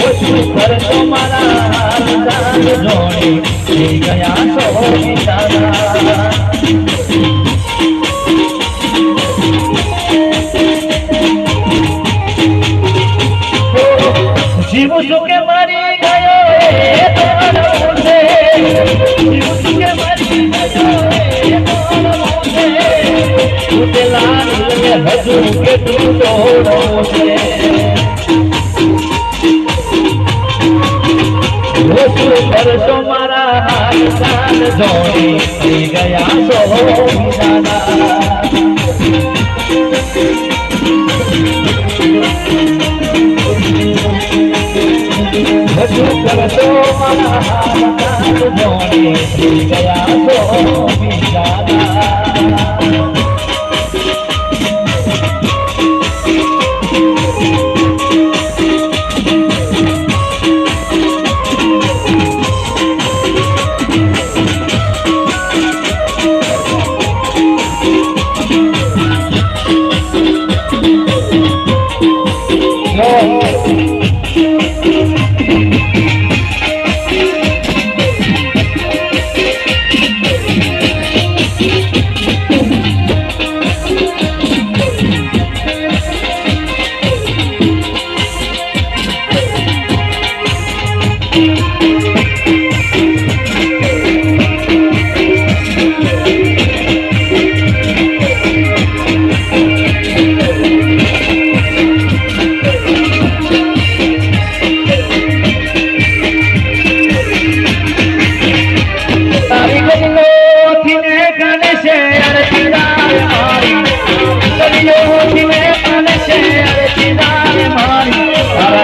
શું કરતો મારા જોડી થઈ ગયા સો બિચારા જીવું છું કે મારી ગયો એ તોડવું છે જીવું છું કે મારી ગયો એ તોડવું છે તું તે લાલ હજુ કે તું તોડવું છે શું કરશો મારા હાલ જોડી થઈ ગયા સો બિચારા શું કરશો મારા હાલ જોડી થઈ ગયા સો બિચારા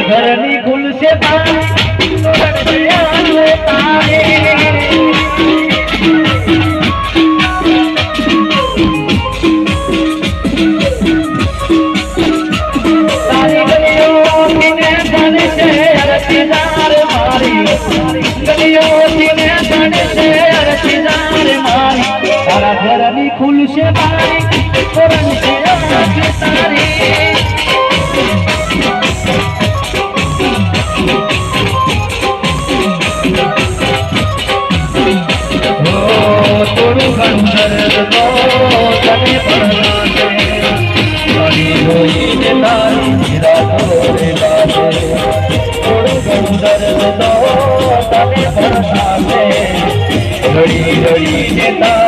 ઘરની ભૂલ છે તારા ઘરની ભૂલ છે ઘડી ઘડી